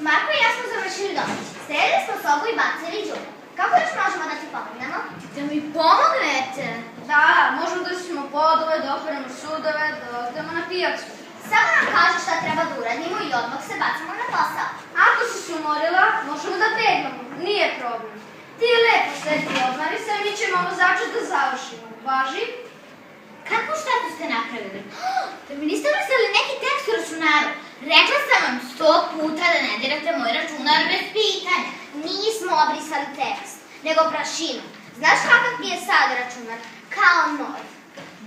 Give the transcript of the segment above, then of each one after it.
Marko i ja smo završili domaći. Sredili smo sobu i bacili đubre. Kako još možemo da ti pomognemo? Da mi pomognete? Da, možemo da ćemo podove, da operemo sudove, da odemo na pijacu. Samo nam kaže šta treba da uradimo i odmah se bacimo na posao. Ako si se umorila, možemo da peglamo. Nije problem. Ti lepo sedi i odmari se, mi ćemo ovo začet da završimo. Važi? Kakvu štetu ste napravili? Da mi niste brisali neki tekst u računaru. Rekla sam vam 100 puta da ne dirate moj računar bez pitanja. Nismo obrisali tekst, nego prašinu. Znaš kakav ti je sad računar? Kao nov.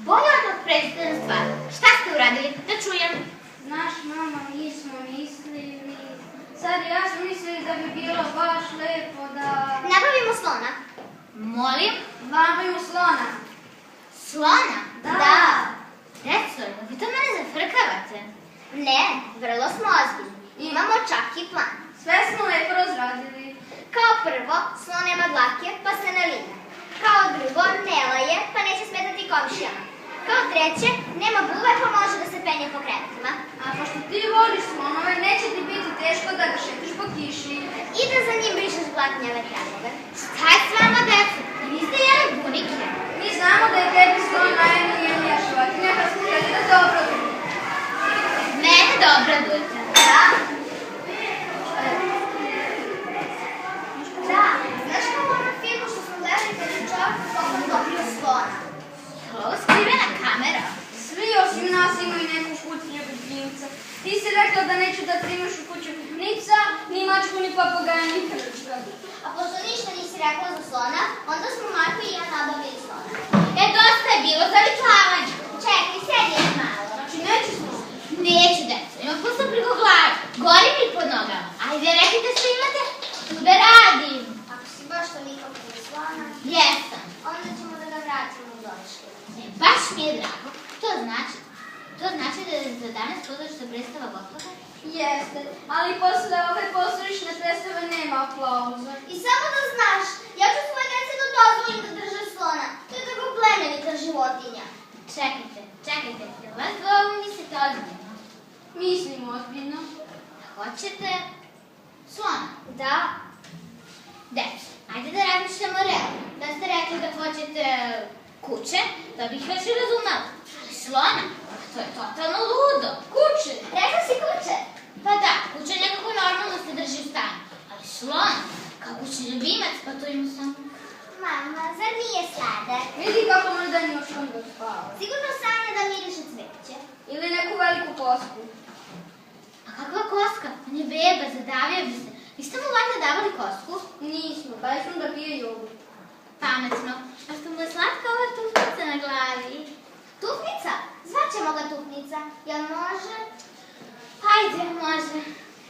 Bolje odmah pređite na stvar. Šta ste uradili? Da čujem. Znaš, mama, mi smo mislili... Sad ja sam mislili da bi bilo baš lepo da... Nabavimo slona. Molim? Nabavimo slona. Slona? Da. Deco, vi to mene zafrkavate. Ne, vrlo smo ozbiljni. Imamo čak i plan. Sve smo lepo razradili. Kao prvo, slon nema dlake, pa se ne lije. Kao drugo, ne laje, pa neće smetati komšijama. Kao treće, nema buve, pa može da se penje po krevetima. A pošto ti voliš slonove, neće ti biti teško da ga šetiš po kiši. I da za njim brišeš blatnjave tragove. Šta je s vama, deco? Vi ste jeli bunike. Mi znamo da je tebi slon najmiljenija životinja, pa smo htjeli da te obradimo. Mene da obradujete. Da. Da, znaš kao u onom filmu što smo gledali kada je čovjek tokom dobio slona? Ovo skrivena kamera. Svi osim nas imaju neku kućnju ljubimca. Ti si rekla da neću da primaš u kuću nica, ni mačku, ni papagaja, ni krčka. A pošto ništa nisi rekla za slona, onda smo Marko i ja nabavili slona. Dosta je bilo za vitlavanje. Čekaj, sedi još malo. Znači, neću slona. Neću, deco, imam posao preko glave. Gori mi pod nogama. Ajde, rekite što imate. Tu da radim. Ako si baš toliko prije slona, Jesam. onda ćemo da ga vratimo u dolište. Baš mi je drago. To znači da je za danas pozorišna predstava gotova? Jeste, ali posle ove pozorišne predstave nema aplauza. I samo da znaš, ja ću svoje dece da dozvolim da drže slona. To je tako plemenita životinja. Čekajte, jel vas dvoje mislite ozbiljno? Mislim ozbiljno. Hoćete slona? Da. Deco, ajde da razmišljamo realno. Da ste rekli da hoćete kuće, da bih još i razumela. Ali slona? To je totalno ludo. Kuće. Rekla si kuće. Pa da, kuća nekako normalno se drži u stanu. Ali slon, kao kućni ljubimac, pa to ima samo... Mama, zar nije sladak? Vidi kako možda nemaš kom da spava. Sigurno sanja da miriše cveće. Ili neku veliku kosku. A kakva koska? On je beba, zadavio bi se. Niste mu valjda davali kosku? Nismo, daj sam da pije jogurt. Pametno. A što mu je slatka ova tufnica na glavi? Tufnica? Zvaćemo ga Tufnica. Jel može? Hajde, može.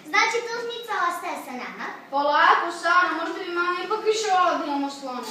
Znači Tufnica ostaje sa nama? Polako, Sara, možda bi mama ipak više volila da imamo slona.